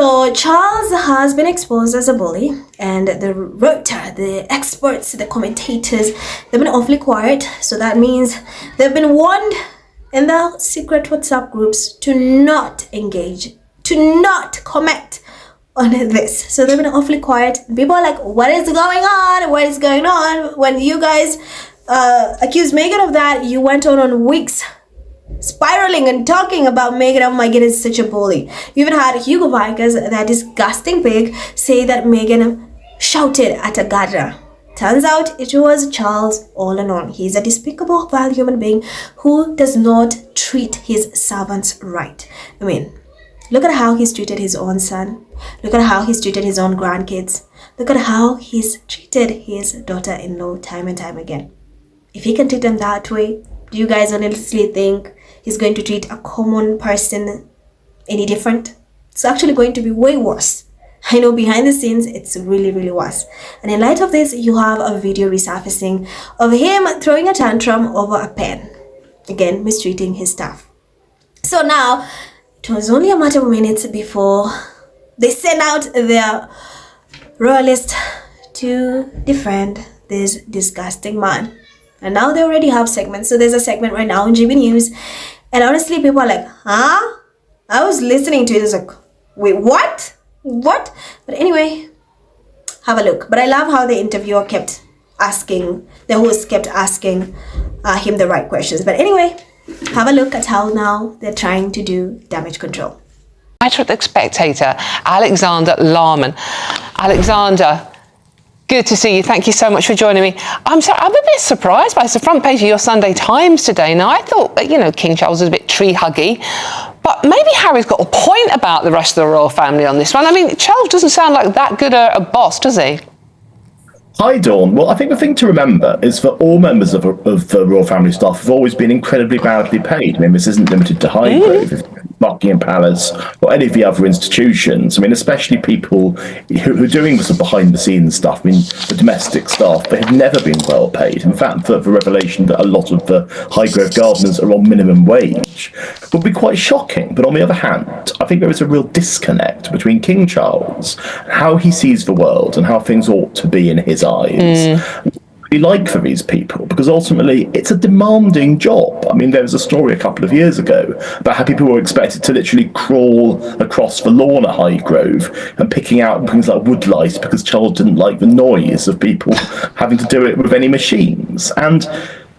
So Charles has been exposed as a bully, and the Rota, the experts, the commentators, they've been awfully quiet. So that means they've been warned in the secret WhatsApp groups to not engage, to not comment on this. So they've been awfully quiet. People are like, what is going on? What is going on? When you guys accused Meghan of that, you went on weeks spiraling and talking about Meghan. Oh my goodness, such a bully. You even had Hugo Vickers, that disgusting pig, say that Meghan shouted at a gardener. Turns out it was Charles all along. He's a despicable, vile human being who does not treat his servants right. I mean, look at how he's treated his own son. Look at how he's treated his own grandkids. Look at how he's treated his daughter-in-law time and time again. If he can treat them that way, do you guys honestly think he's going to treat a common person any different? It's actually going to be way worse. I know behind the scenes, it's really, really worse. And in light of this, you have a video resurfacing of him throwing a tantrum over a pen. Again, mistreating his staff. So now, it was only a matter of minutes before they sent out their royalist to defend this disgusting man. And now they already have segments. So there's a segment right now in GB News. And honestly, people are like, huh? I was listening to it. It's like, wait, what? What? But anyway, have a look. But I love how the interviewer kept asking, the host kept asking him the right questions. But anyway, have a look at how now they're trying to do damage control. Writer at The Spectator, Alexander Larman. Alexander, good to see you. Thank you so much for joining me. I'm a bit surprised by the front page of your Sunday Times today. Now, I thought, King Charles was a bit tree-huggy, but maybe Harry's got a point about the rest of the royal family on this one. I mean, Charles doesn't sound like that good a boss, does he? Hi, Dawn. Well, I think the thing to remember is that all members of the royal family staff have always been incredibly badly paid. I mean, this isn't limited to Highgrove, Buckingham Palace, or any of the other institutions. I mean, especially people who are doing the behind-the-scenes stuff. I mean, the domestic staff, they have never been well paid. In fact, the revelation that a lot of the Highgrove gardeners are on minimum wage would be quite shocking. But on the other hand, I think there is a real disconnect between King Charles, how he sees the world, and how things ought to be in his eyes. Like for these people, because ultimately it's a demanding job. I mean, there was a story a couple of years ago about how people were expected to literally crawl across the lawn at Highgrove and picking out things like woodlice because Charles didn't like the noise of people having to do it with any machines. And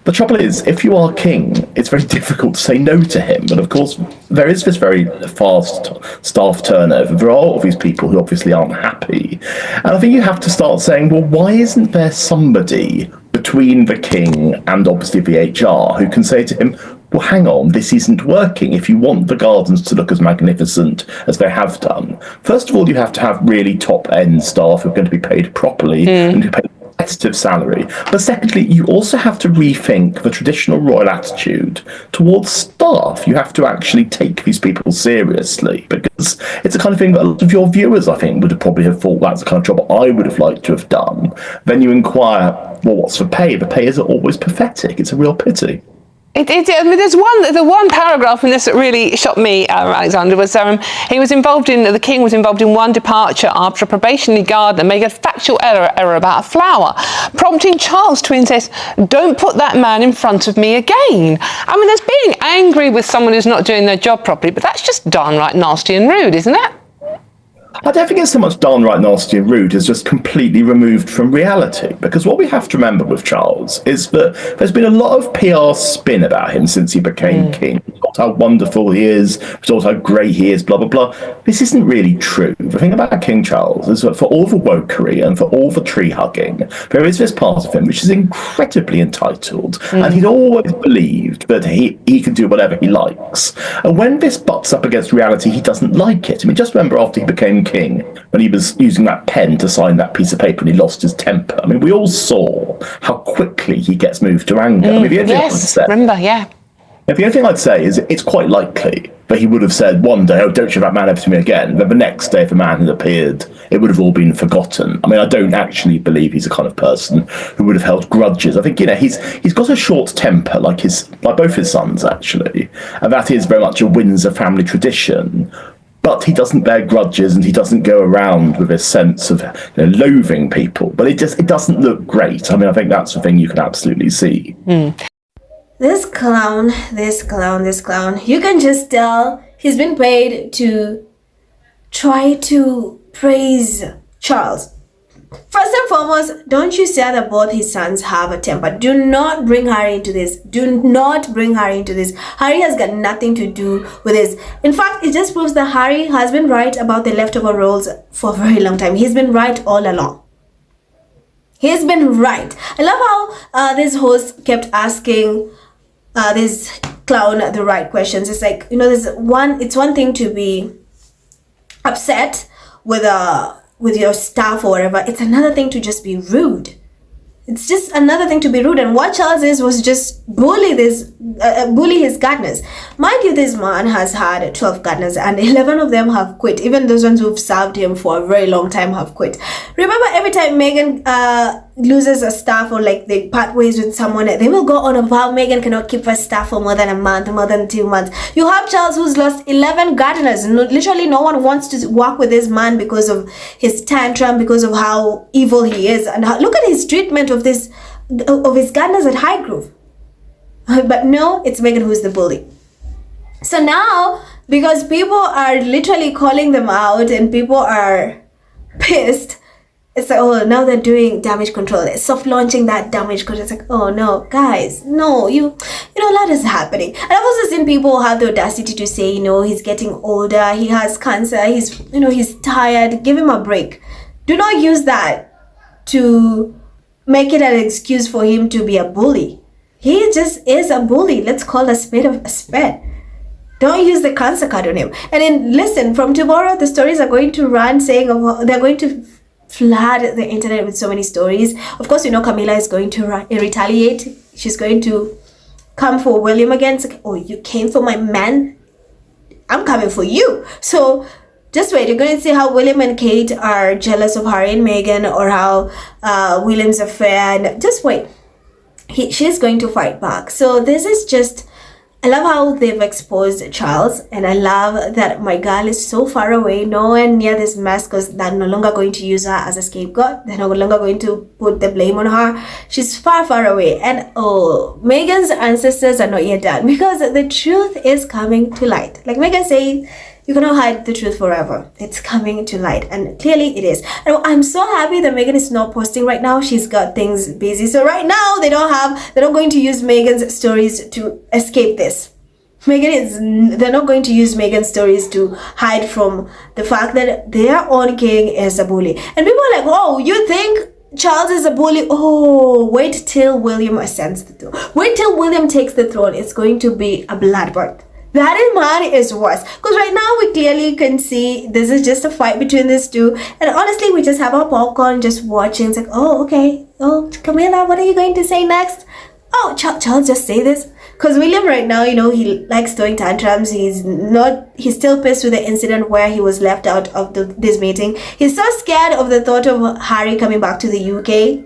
the trouble is, if you are king, it's very difficult to say no to him. And of course, there is this very fast staff turnover. There are all these people who obviously aren't happy. And I think you have to start saying, well, why isn't there somebody between the king and obviously the HR who can say to him, well, hang on, this isn't working. If you want the gardens to look as magnificent as they have done, first of all, you have to have really top-end staff who are going to be paid properly and who pay competitive salary. But secondly, you also have to rethink the traditional royal attitude towards staff. You have to actually take these people seriously, because it's the kind of thing that a lot of your viewers, I think, would have probably have thought that's the kind of job I would have liked to have done. Then you inquire, well, what's the pay? The pay isn't always pathetic. It's a real pity. I mean, there's one paragraph in this that really shocked me, Alexander, was the King was involved in one departure after a probationary gardener made a factual error about a flower, prompting Charles to insist, don't put that man in front of me again. I mean, there's being angry with someone who's not doing their job properly, but that's just downright nasty and rude, isn't it? I don't think it's so much downright nasty and rude as just completely removed from reality. Because what we have to remember with Charles is that there's been a lot of PR spin about him since he became king. We're told how wonderful he is, we're told how great he is, blah, blah, blah. This isn't really true. The thing about King Charles is that for all the wokery and for all the tree hugging, there is this part of him which is incredibly entitled. And he'd always believed that he could do whatever he likes. And when this butts up against reality, he doesn't like it. I mean, just remember after he became king, when he was using that pen to sign that piece of paper and he lost his temper. I mean, we all saw how quickly he gets moved to anger. I mean, the only thing I'd say, the only thing I'd say is it's quite likely that he would have said one day, oh, don't show that man ever to me again. But the next day, if the man had appeared, it would have all been forgotten. I mean, I don't actually believe he's the kind of person who would have held grudges. I think, he's got a short temper, like both his sons, actually. And that is very much a Windsor family tradition. but he doesn't bear grudges and he doesn't go around with a sense of loathing people. But it doesn't look great. I mean, I think that's the thing you can absolutely see. This clown, you can just tell he's been paid to try to praise Charles. First and foremost, don't you say that both his sons have a temper. Do not bring Harry into this. Harry has got nothing to do with this. In fact, it just proves that Harry has been right about the leftover roles for a very long time. He's been right all along. He's been right. I love how this host kept asking this clown the right questions. It's like, it's one thing to be upset with your staff or whatever. It's another thing to just be rude. It's just another thing to be rude. And what Charles was just bully his gardeners. Mind you, this man has had 12 gardeners and 11 of them have quit. Even those ones who've served him for a very long time have quit. Remember, every time Meghan loses a staff or like they part ways with someone, they will go on about Meghan cannot keep her staff for more than a month, more than 2 months. You have Charles who's lost 11 gardeners. Literally no one wants to work with this man because of his tantrum, because of how evil he is. And look at his treatment of his gardeners at Highgrove. But no, it's Meghan who's the bully. So now, because people are literally calling them out and people are pissed, it's like, oh, now they're doing damage control. It's soft launching that damage control. It's like, oh no, guys, no, you know, a lot is happening. And I've also seen people have the audacity to say, he's getting older, he has cancer, he's tired, give him a break. Do not use that to make it an excuse for him to be a bully. He just is a bully. Let's call a spade a spade. Don't use the cancer card on him. And then listen, from tomorrow, the stories are going to run saying they're going to flood the internet with so many stories. Of course, Camilla is going to retaliate. She's going to come for William again. It's like, oh, you came for my man? I'm coming for you. So just wait. You're going to see how William and Kate are jealous of Harry and Meghan, or how William's affair. And just wait. She's going to fight back. So this is just, I love how they've exposed Charles, and I love that my girl is so far away, nowhere near this mess, because they're no longer going to use her as a scapegoat. They're no longer going to put the blame on her. She's far, far away. And Meghan's ancestors are not yet done, because the truth is coming to light. Like Meghan said, you cannot hide the truth forever. It's coming to light, and clearly it is. And I'm so happy that Meghan is not posting right now. She's got things busy. So right now they're not going to use Meghan's stories to escape this. They're not going to use Meghan's stories to hide from the fact that their own king is a bully. And people are like, oh, you think Charles is a bully? Oh, wait till William ascends the throne. Wait till William takes the throne. It's going to be a bloodbath. That man is worse. Because right now we clearly can see this is just a fight between these two. And honestly, we just have our popcorn just watching. It's like, oh, okay. Oh, Camilla, what are you going to say next? Oh, Charles, just say this. Because William right now, he likes throwing tantrums. He's still pissed with the incident where he was left out of this meeting. He's so scared of the thought of Harry coming back to the UK.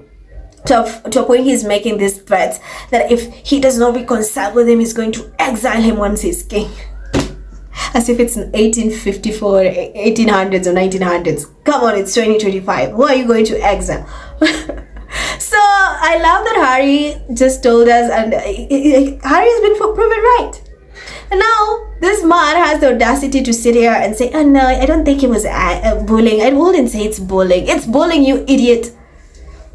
To a point, he's making these threats that if he does not reconcile with him, he's going to exile him once he's king. As if it's 1854, 1800s or 1900s. Come on, it's 2025. Who are you going to exile? So I love that Harry just told us, and Harry has been proven right. And now this man has the audacity to sit here and say, oh no, I don't think it was bullying. I wouldn't say it's bullying. It's bullying, you idiot.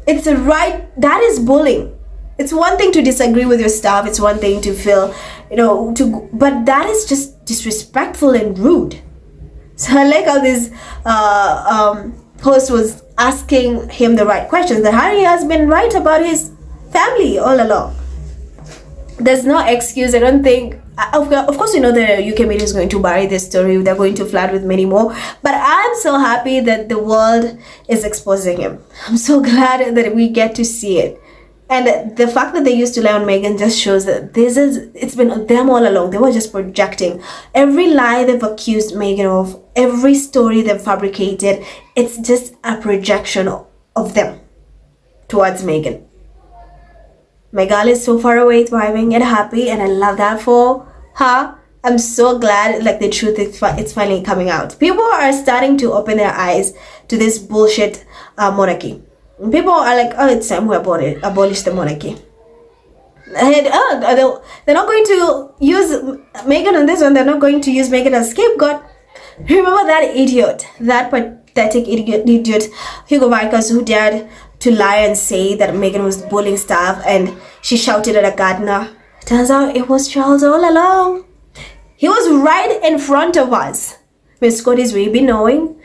It's that is bullying. It's one thing to disagree with your staff. It's one thing to feel, but that is just disrespectful and rude. So I like how this host was asking him the right questions, that Harry has been right about his family all along. There's no excuse. I don't think, of course, the UK media is going to bury this story. They're going to flood with many more. But I'm so happy that the world is exposing him. I'm so glad that we get to see it. And the fact that they used to lie on Meghan just shows that it's been them all along. They were just projecting. Every lie they've accused Meghan of, every story they've fabricated, it's just a projection of them towards Meghan. My girl is so far away, thriving and happy, and I love that for her. I'm so glad like the truth is it's finally coming out. People are starting to open their eyes to this bullshit monarchy. People are like, oh, it's time we abolish the monarchy. And they're not going to use Meghan on this one. They're not going to use Meghan as scapegoat. Remember that idiot, that pathetic idiot Hugo Vickers, who dared to lie and say that Meghan was bullying staff and she shouted at a gardener. Turns out it was Charles all along. He was right in front of us. Miss Scotty's we be knowing.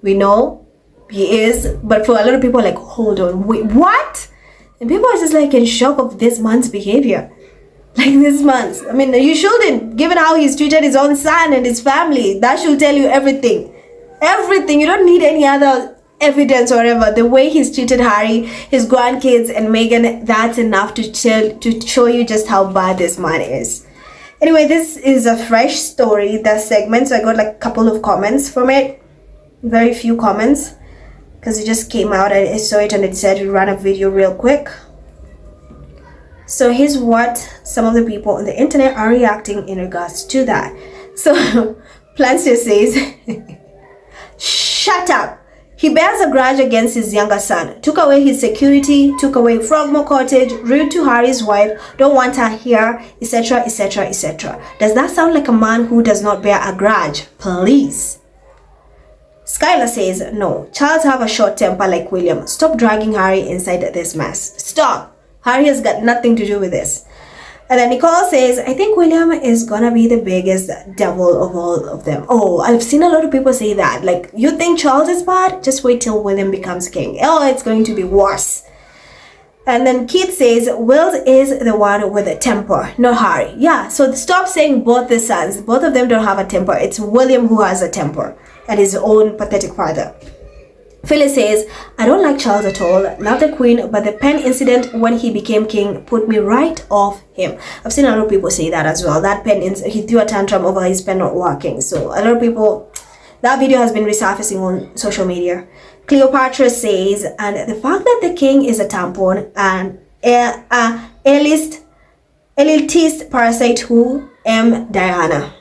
We know he is. But for a lot of people like, hold on, wait, what? And people are just like in shock of this man's behavior. Like this man's. I mean, you shouldn't, given how he's treated his own son and his family. That should tell you everything. Everything. You don't need any other evidence or whatever. The way he's treated Harry, his grandkids, and Meghan, that's enough to show you just how bad this man is. Anyway, this is a fresh story, that segment. So I got like a couple of comments from it. Very few comments. Because it just came out. I saw it and it said to run a video real quick. So here's what some of the people on the internet are reacting in regards to that. So Planster says, shut up. He bears a grudge against his younger son. Took away his security, took away Frogmore Cottage, rude to Harry's wife, don't want her here, etc, etc, etc. Does that sound like a man who does not bear a grudge? Please. Skylar says, no, Charles have a short temper like William. Stop dragging Harry inside this mess. Stop. Harry has got nothing to do with this. And then Nicole says, I think William is gonna be the biggest devil of all of them. Oh, I've seen a lot of people say that. Like, you think Charles is bad? Just wait till William becomes king. Oh, it's going to be worse. And then Keith says, Will is the one with a temper, not Harry. Yeah, so stop saying both the sons. Both of them don't have a temper. It's William who has a temper and his own pathetic father. Phyllis says, I don't like Charles at all. Love the Queen, but the pen incident when he became king put me right off him. I've seen a lot of people say that as well. That pen, he threw a tantrum over his pen not working. So a lot of people, that video has been resurfacing on social media. Cleopatra says, and the fact that the king is a tampon and elitist parasite who am Diana.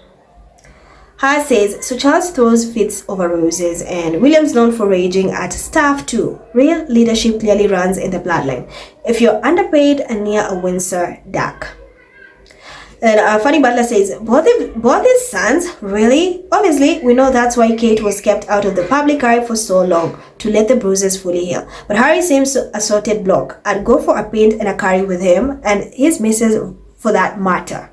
Ha says, so Charles throws fits over roses and William's known for raging at staff too. Real leadership clearly runs in the bloodline. If you're underpaid and near a Windsor, duck. Then Funny Butler says, both his sons? Really? Obviously, we know that's why Kate was kept out of the public eye for so long, to let the bruises fully heal. But Harry seems a sorted bloke. I'd go for a pint and a curry with him and his missus for that matter.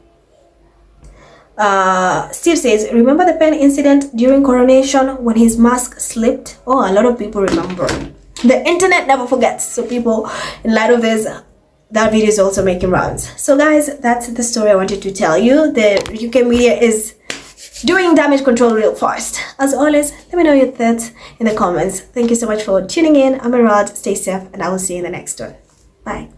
Steve says, remember the pen incident during coronation when his mask slipped? Oh, a lot of people remember. The internet never forgets. So people, in light of this, that video is also making rounds. So guys, that's the story I wanted to tell you. The UK media is doing damage control real fast. As always, let me know your thoughts in the comments. Thank you so much for tuning in. I'm Rod. Stay safe and I will see you in the next one. Bye.